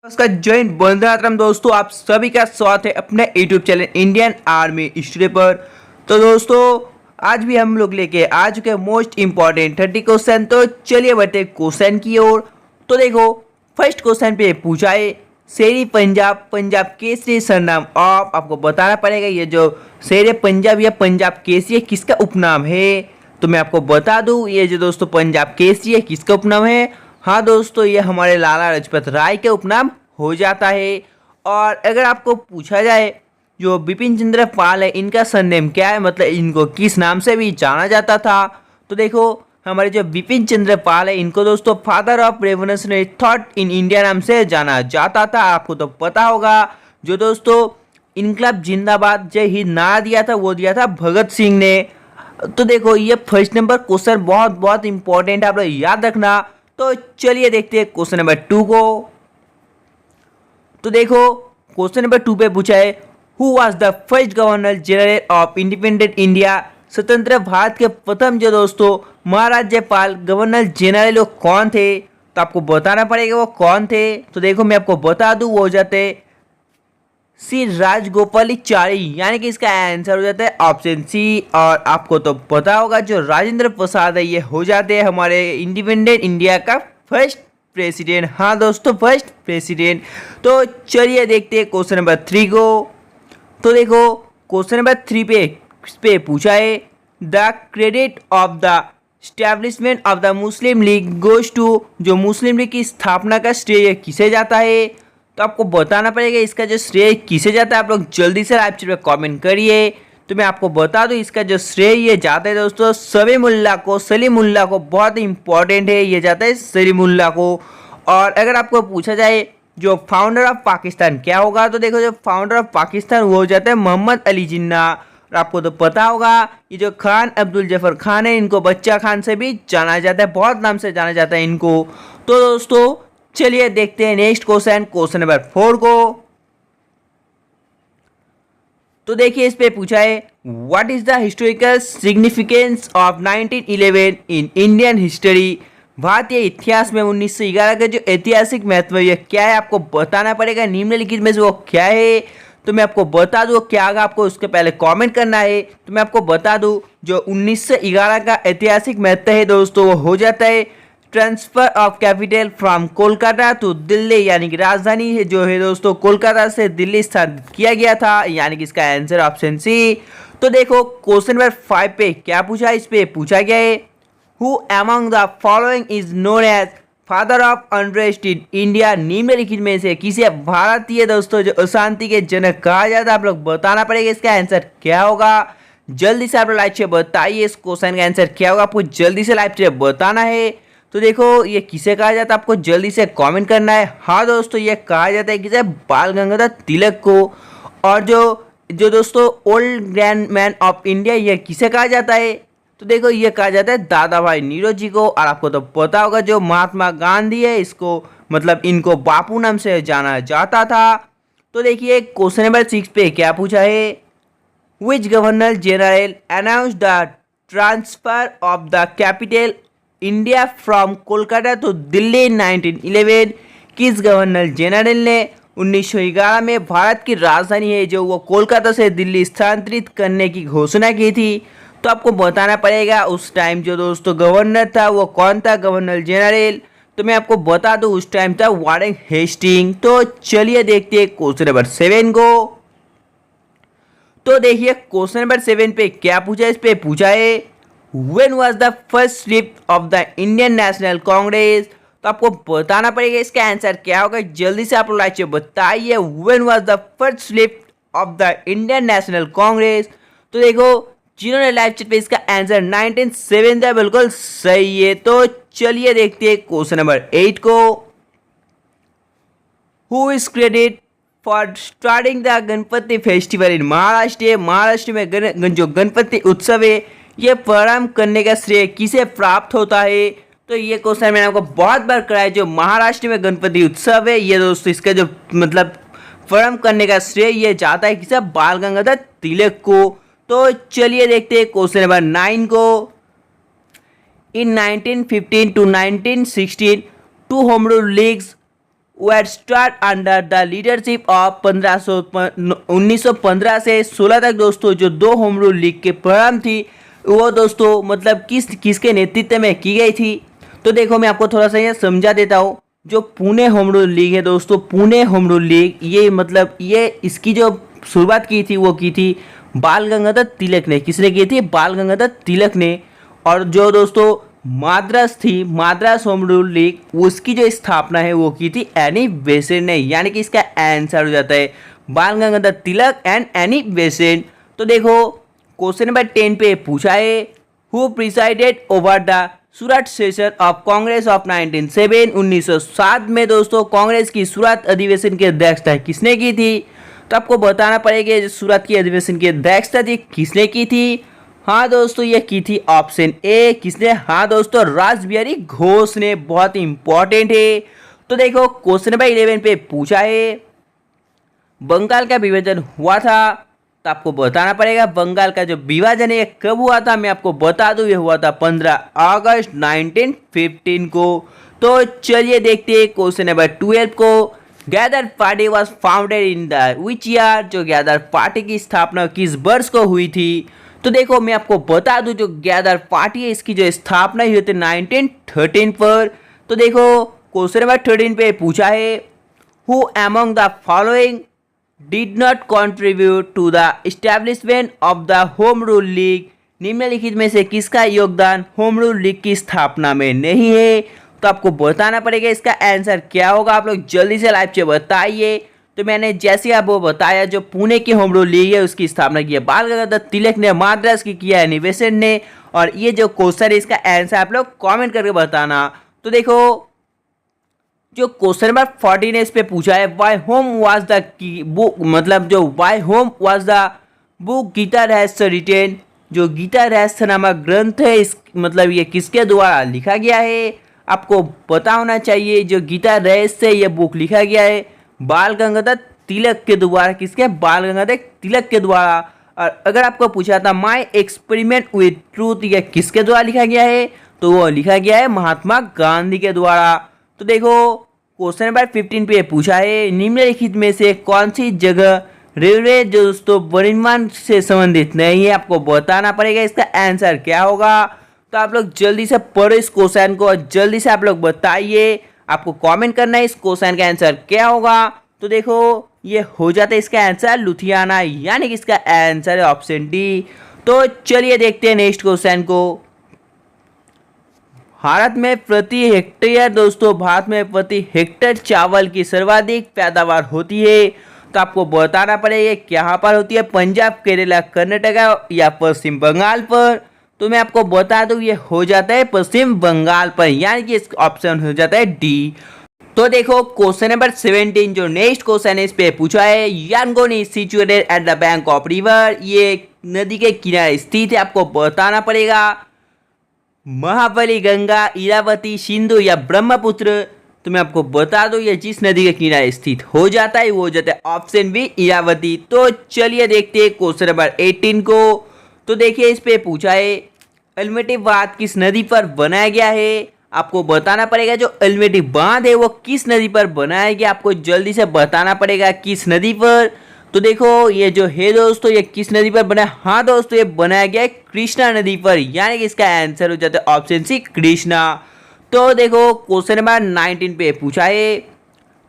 नमस्कार, जय हिंद, वंदे मातरम। दोस्तों, आप सभी का स्वागत है अपने YouTube channel Indian army history पर। तो दोस्तों, आज भी हम लोग लेके आ चुके हैं मोस्ट इंपॉर्टेंट 30 क्वेश्चन। तो चलिए बढ़ते क्वेश्चन की ओर। तो देखो, फर्स्ट क्वेश्चन पे पूछा है शेर पंजाब, पंजाब केसरी सरनाम ऑफ। आपको बताना पड़ेगा ये जो शेर पंजाब या पंजाब केसरी है किसका उपनाम है। तो मैं आपको बता दूं, ये जो दोस्तों पंजाब केसरी है किसका उपनाम है। हाँ दोस्तों, ये हमारे लाला लाजपत राय के उपनाम हो जाता है। और अगर आपको पूछा जाए जो बिपिन चंद्र पाल है इनका सरनेम क्या है, मतलब इनको किस नाम से भी जाना जाता था। तो देखो, हमारे जो बिपिन चंद्र पाल है इनको दोस्तों father of revolutionary thought in India नाम से जाना जाता था। आपको तो पता होगा, जो दोस्तों इनकलाब जिंदाबाद जय हिंद नारा दिया था वो दिया था भगत सिंह ने। तो देखो, ये फर्स्ट नंबर क्वेश्चन बहुत बहुत इंपॉर्टेंट है, आप लोग याद रखना। तो चलिए देखते हैं क्वेश्चन नंबर 2 को। तो देखो, क्वेश्चन नंबर 2 पे पूछा है who was the first governor general of independent India. स्वतंत्र भारत के प्रथम जो दोस्तों महाराज्यपाल गवर्नर जनरल वो कौन थे। तो आपको बताना पड़ेगा वो कौन थे। तो देखो, मैं आपको बता दूं, वो हो जाते श्री राजगोपालाचारी, यानी कि इसका आंसर हो जाता है ऑप्शन सी। और आपको तो पता होगा जो राजेंद्र प्रसाद है ये हो जाते हैं हमारे इंडिपेंडेंट इंडिया का फर्स्ट प्रेसिडेंट। हाँ दोस्तों, फर्स्ट प्रेसिडेंट। तो चलिए देखते हैं क्वेश्चन नंबर 3 को। तो देखो, क्वेश्चन नंबर 3 पे पूछा है the credit of the establishment of the Muslim League goes to. जो मुस्लिम लीग की स्थापना का श्रेय किसे जाता है। तो आपको बताना पड़ेगा इसका जो श्रेय किसे जाता है। आप लोग जल्दी से लाइव चैट में कमेंट करिए। तो मैं आपको बता दूं, इसका जो श्रेय ये जाता है दोस्तों सलीमुल्लाह को। सलीमुल्लाह को बहुत इंपॉर्टेंट है, ये जाता है सलीमुल्लाह को। और अगर आपको पूछा जाए जो फाउंडर ऑफ पाकिस्तान क्या होगा, तो देखो, जो फाउंडर ऑफ पाकिस्तान वो हो जाता है मोहम्मद अली जिन्ना। और आपको तो पता होगा ये जो खान अब्दुल जफर खान है इनको बच्चा खान से भी जाना जाता है, बहुत नाम से जाना जाता है इनको। तो दोस्तों चलिए देखते हैं नेक्स्ट क्वेश्चन, क्वेश्चन नंबर 4 को। तो देखिए, इस पे पूछा है what is the historical significance of 1911 in Indian history. भारतीय इतिहास में 1911 का जो ऐतिहासिक महत्व है क्या है, आपको बताना पड़ेगा निम्नलिखित में से वो क्या है। तो मैं आपको बता दूं क्या आगा, आपको उसके पहले कमेंट करना है। तो मैं आपको बता दूं जो 1911 का ऐतिहासिक महत्व है दोस्तों वो हो जाता है transfer of capital from Kolkata to Delhi, यानी कि राजधानी है जो है दोस्तों कोलकाता से दिल्ली स्थानांतरित किया गया था, यानी कि इसका आंसर ऑप्शन सी। तो देखो, क्वेश्चन नंबर 5 पे क्या पूछा, इस पे पूछा गया है who among the following is known as father of unrest in India. निम्नलिखित में से किसे भारतीय दोस्तों जो अशांति के जनक कहा जाता है। आप लोग बताना पड़ेगा इसका आंसर क्या होगा। जल्दी से आप लोग लाइव से बताइए इस क्वेश्चन का आंसर क्या होगा, आपको जल्दी से लाइव से बताना है। तो देखो, ये किसे कहा जाता है आपको जल्दी से कमेंट करना है। हाँ दोस्तों, ये कहा जाता है किसे, बाल गंगाधर तिलक को। और जो दोस्तों old grand man of India ये किसे कहा जाता है। तो देखो, ये कहा जाता है दादा भाई नीरोजी को। और आपको तो पता होगा जो महात्मा गांधी है इसको मतलब इनको बापू नाम से जाना जाता था। तो देखिए, क्वेश्चन नंबर 6 पे क्या पूछा है which governor general announce the transfer of the capital India from Kolkata to Delhi in 1911। किस गवर्नर जनरल ने 1911 में भारत की राजधानी है जो वो कोलकाता से दिल्ली स्थानांतरित करने की घोषणा की थी। तो आपको बताना पड़ेगा उस टाइम जो दोस्तों गवर्नर था वो कौन था, गवर्नर जनरल। तो मैं आपको बता दूं उस टाइम था वारेन हेस्टिंग। तो चलिए देखते हैं क्वेश्चन नंबर 7 को। तो देखिए, क्वेश्चन नंबर 7 पे क्या पूछा, इस पे पूछा है When was the first slip of the Indian National Congress। तो आपको बताना पड़ेगा इसका आंसर क्या होगा, जल्दी से आप लोग लाइक बताइए। When was the first slip of the Indian National Congress। तो देखो, जिन्होंने लाइव चैट पे इसका आंसर 1907 था, बिल्कुल सही है। तो चलिए देखते हैं क्वेश्चन नंबर 8 को। Who is credited for starting the Ganpati festival in Maharashtra. Maharashtra में जो गणपति उत्सव है ये प्रारंभ करने का श्रेय किसे प्राप्त होता है। तो ये क्वेश्चन मैंने आपको बहुत बार कराया, जो महाराष्ट्र में गणपति उत्सव है ये दोस्तों इसका जो मतलब प्रारंभ करने का श्रेय ये जाता है किसे, बाल गंगाधर तिलक को। तो चलिए देखते हैं क्वेश्चन नंबर 9 को। इन 1915 to 1916 two home rule leagues were start under the leadership of 1915 से 16 तक दोस्तों जो दो होम रूल लीग के प्रारंभ थी वो दोस्तों मतलब किसके नेतृत्व में की गई थी। तो देखो मैं आपको थोड़ा सा ये समझा देता हूँ। जो पुणे होम रूल लीग है दोस्तों, पुणे होम रूल लीग ये मतलब ये इसकी जो शुरुआत की थी वो की थी बाल गंगाधर तिलक ने। किसने की थी? बाल गंगाधर तिलक ने। और जो दोस्तों माद्रास थी, माद्रास होम रूल लीग, उसकी जो स्थापना है वो की थी एनी बेसेंट ने। यानी कि इसका आंसर हो जाता है बाल Gangadhar Tilak and Annie Besant. तो देखो क्वेश्चन नंबर 10 पे पूछा है who presided over the Surat session of Congress of 1907। 1907 में दोस्तों कांग्रेस की सूरत अधिवेशन की अध्यक्षता किसने की थी? तो आपको बताना पड़ेगा जो सूरत की अधिवेशन की अध्यक्षता थी किसने की थी। हाँ दोस्तों ये की थी ऑप्शन ए। किसने? हाँ दोस्तों रासबिहारी घोष ने। बहुत ही इंपॉर्टेंट है। तो देखो क्वेश्चन नंबर 11 पे पूछा है बंगाल का विभाजन हुआ था। तो आपको बताना पड़ेगा बंगाल का जो विभाजन है कब हुआ था। मैं आपको बता दूं ये हुआ था 15 अगस्त 1915 को। तो चलिए देखते हैं क्वेश्चन नंबर 12 को। Gather party was founded in the which year. जो गैदर पार्टी की स्थापना किस वर्ष को हुई थी? तो देखो मैं आपको बता दूं जो गैदर पार्टी है इसकी जो स्थापना हुई थी 1913 पर। तो देखो क्वेश्चन नंबर 13 पे पूछा है who among the following did not contribute to the establishment of the home rule league. निम्नलिखित में से किसका योगदान होम रूल लीग की स्थापना में नहीं है? तो आपको बताना पड़ेगा इसका आंसर क्या होगा। आप लोग जल्दी से लाइव से बताइए। तो मैंने जैसे आपको बताया जो पुणे की होम रूल लीग है उसकी स्थापना की है बाल गंगाधर तिलक ने, माद्रास की किया है निवेशन ने। और ये जो क्वेश्चन है इसका आंसर आप लोग कमेंट करके बताना। तो देखो जो क्वेश्चन नंबर 14 है इस पे पूछा है by whom was the book, मतलब जो by whom was the book Gita Rahasya written. जो गीता रहस्य नामक ग्रंथ है इस मतलब ये किसके द्वारा लिखा गया है? आपको पता होना चाहिए जो गीता रहस्य ये बुक लिखा गया है बाल गंगाधर तिलक के द्वारा। किसके? बाल गंगाधर तिलक के द्वारा। और अगर आपको पूछा था माई एक्सपेरिमेंट विथ ट्रूथ ये किसके द्वारा लिखा गया है? तो वो लिखा गया है महात्मा गांधी के द्वारा। तो देखो क्वेश्चन नंबर 15 पे पूछा है निम्नलिखित में से कौन सी जगह रेलवे जो दोस्तों परिवहन से संबंधित नहीं है? आपको बताना पड़ेगा इसका आंसर क्या होगा। तो आप लोग जल्दी से पढ़ो इस क्वेश्चन को और जल्दी से आप लोग बताइए। आपको कमेंट करना है इस क्वेश्चन का आंसर क्या होगा। तो देखो ये हो जाता है इसका आंसर लुधियाना, यानी कि इसका आंसर है ऑप्शन डी। तो चलिए देखते हैं नेक्स्ट क्वेश्चन को। भारत में प्रति हेक्टेयर दोस्तों भारत में प्रति हेक्टेयर चावल की सर्वाधिक पैदावार होती है। तो आपको बताना पड़ेगा कहाँ पर होती है? पंजाब, केरला, कर्नाटका या पश्चिम बंगाल पर। तो मैं आपको बता दूं ये हो जाता है पश्चिम बंगाल पर, यानी कि इसका ऑप्शन हो जाता है डी। तो देखो क्वेश्चन नंबर 17 जो नेक्स्ट क्वेश्चन है इस पे पूछा है Yangon is situated at the bank of river. ये नदी के किनारे स्थित है। आपको बताना पड़ेगा महाबली, गंगा, इरावती, सिंधु या ब्रह्मपुत्र। तो मैं आपको बता दूं ये जिस नदी के किनारे स्थित हो जाता है वो हो जाता है ऑप्शन बी इरावती। तो चलिए देखते हैं क्वेश्चन नंबर 18 को। तो देखिए इस पे पूछा है अल्मोटी बांध किस नदी पर बनाया गया है? आपको बताना पड़ेगा जो अल्मोटी बांध है वो किस नदी पर बनाया गया। आपको जल्दी से बताना पड़ेगा किस नदी पर। तो देखो ये जो है दोस्तों ये किस नदी पर बना है? हाँ दोस्तों ये बनाया गया है कृष्णा नदी पर, यानी कि इसका आंसर हो जाता है ऑप्शन सी कृष्णा। तो देखो क्वेश्चन नंबर 19 पे पूछा है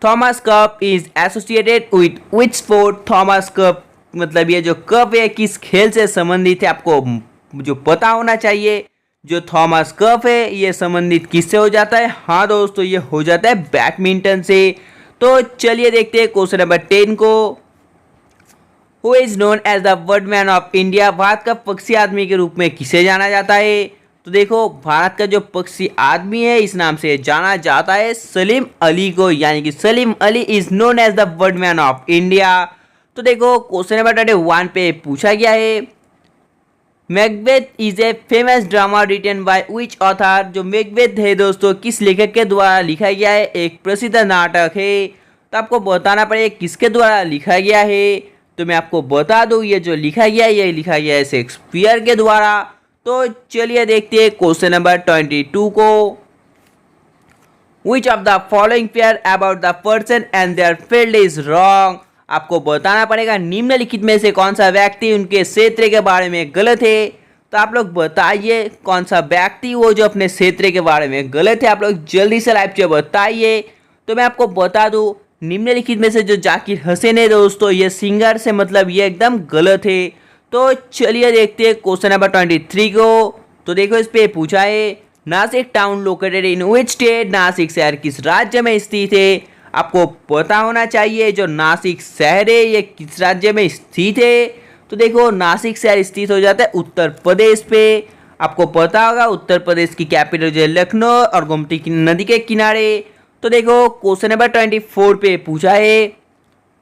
Thomas cup is associated with which sport. Thomas cup मतलब ये जो कप है किस खेल से संबंधित है? आपको जो पता होना चाहिए। जो थॉमस कप है ये संबंधित किससे हो जाता है? हाँ दोस्तों ये हो जाता है बैडमिंटन से। तो चलिए देखते हैं क्वेश्चन नंबर 10 को। Who is known as the birdman of India. भारत का पक्षी आदमी के रूप में किसे जाना जाता है? तो देखो भारत का जो पक्षी आदमी है इस नाम से जाना जाता है सलीम अली को, यानी कि Salim Ali is known as the birdman of India. तो देखो क्वेश्चन नंबर 21 पे पूछा गया है Macbeth is a famous drama written by which author. जो मैकबेथ है दोस्तों किस लेखक के द्वारा लिखा गया है? एक प्रसिद्ध नाटक है। तो आपको बताना पड़ेगा किसके द्वारा लिखा गया है। तो मैं आपको बता दूं ये जो लिखा गया है ये लिखा गया है शेक्सपियर के द्वारा। तो चलिए देखते हैं क्वेश्चन नंबर 22 को। Which of the following pair about the person and their field is wrong. आपको बताना पड़ेगा निम्नलिखित में से कौन सा व्यक्ति उनके क्षेत्र के बारे में गलत है। तो आप लोग बताइए कौन सा व्यक्ति वो जो अपने क्षेत्र के बारे में गलत है, आप लोग जल्दी से लाइव से बताइए। तो मैं आपको बता दूं निम्नलिखित में से जो जाकिर हुसैन है दोस्तों, ये सिंगर से मतलब ये एकदम गलत है। तो चलिए देखते हैं क्वेश्चन नंबर 23 को। तो देखो इस पे पूछा है Nashik town located in which state. Nashik शहर किस राज्य में स्थित है। आपको पता होना चाहिए जो नासिक शहर है ये किस राज्य में स्थित है। तो देखो नासिक शहर स्थित हो जाता है उत्तर प्रदेश पे। आपको पता होगा उत्तर प्रदेश की कैपिटल जो है लखनऊ और गोमती नदी के किनारे। तो देखो क्वेश्चन नंबर 24 पे पूछा है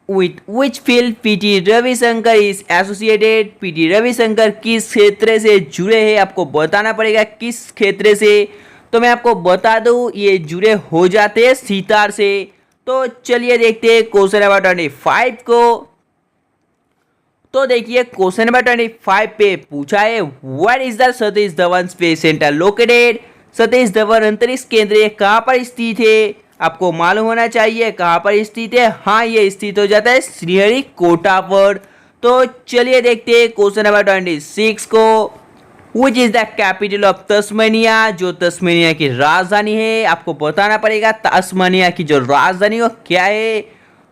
with which field PT Ravishankar is associated. PT Ravishankar किस क्षेत्र से जुड़े हैं, आपको बताना पड़ेगा किस क्षेत्र से। तो मैं आपको बता दूं ये जुड़े हो जाते हैं सितार से। तो चलिए देखते हैं क्वेश्चन नंबर 25 को। तो देखिए क्वेश्चन नंबर 25 पे पूछा है where is the Satish Dhawan space centre located. Satish Dhawan अंतरिक्ष केंद्र कहाँ पर स्थित है, आपको मालूम होना चाहिए कहाँ पर स्थित है। हाँ ये स्थित हो जाता है श्रीहरिकोटा पर। तो चलिए देखते हैं क्वेश्चन नंबर 26 को। Which is the capital of Tasmania. जो तस्मानिया की राजधानी है, आपको बताना पड़ेगा तस्मानिया की जो राजधानी वो क्या है।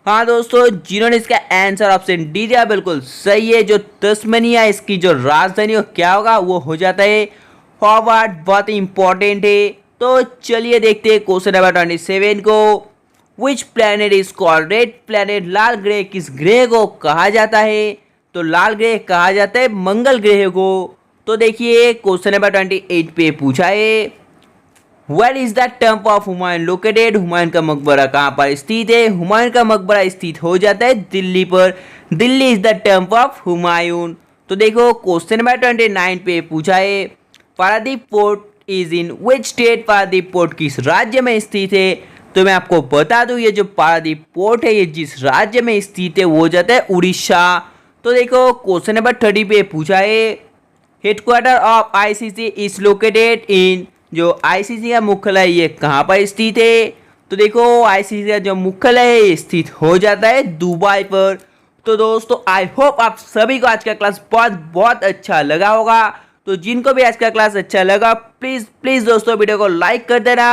हाँ दोस्तों जिन्होंने इसका आंसर ऑप्शन डी दिया बिल्कुल सही है। जो तस्मानिया इसकी जो राजधानी वो क्या होगा वो हो जाता है हॉबार्ट। बहुत इंपॉर्टेंट है। तो चलिए देखते हैं क्वेश्चन नंबर 27 को। Which planet is called red planet. लाल ग्रह किस ग्रह को कहा जाता है। तो लाल ग्रह कहा जाता है मंगल ग्रह को। तो देखिए क्वेश्चन नंबर 28 पे पूछा है where is the temple of Humayun located. Humayun का मकबरा कहाँ पर स्थित है। हुमायूं का मकबरा स्थित हो जाता है दिल्ली पर। Delhi is the temple of Humayun. तो देखो क्वेश्चन नंबर 29 पे पूछा है Paradip port is in which state. Paradip port किस राज्य में स्थित है। तो मैं आपको बता दूं ये जो पारादीप पोर्ट है ये जिस राज्य में स्थित है वो हो जाता है उड़ीसा। तो देखो क्वेश्चन नंबर 30 पे पूछा है headquarter of ICC is located in. जो आईसीसी का मुख्यालय ये कहाँ पर स्थित है। तो देखो आईसीसी का जो मुख्यालय है स्थित हो जाता है दुबई पर। तो दोस्तों आई होप आप सभी को आज का क्लास बहुत अच्छा लगा होगा। तो जिनको भी आज का क्लास अच्छा लगा प्लीज़ दोस्तों वीडियो को लाइक कर देना।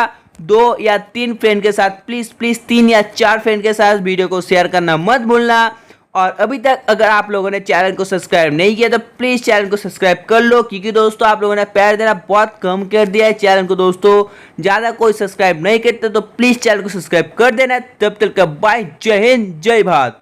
2 या 3 फ्रेंड के साथ प्लीज़ 3 या 4 फ्रेंड के साथ वीडियो को शेयर करना मत भूलना। और अभी तक अगर आप लोगों ने चैनल को सब्सक्राइब नहीं किया तो प्लीज़ चैनल को सब्सक्राइब कर लो, क्योंकि दोस्तों आप लोगों ने प्यार देना बहुत कम कर दिया है चैनल को। दोस्तों ज़्यादा कोई सब्सक्राइब नहीं करते तो प्लीज़ चैनल को सब्सक्राइब कर देना। तब तक का बाय, जय हिंद जय भारत।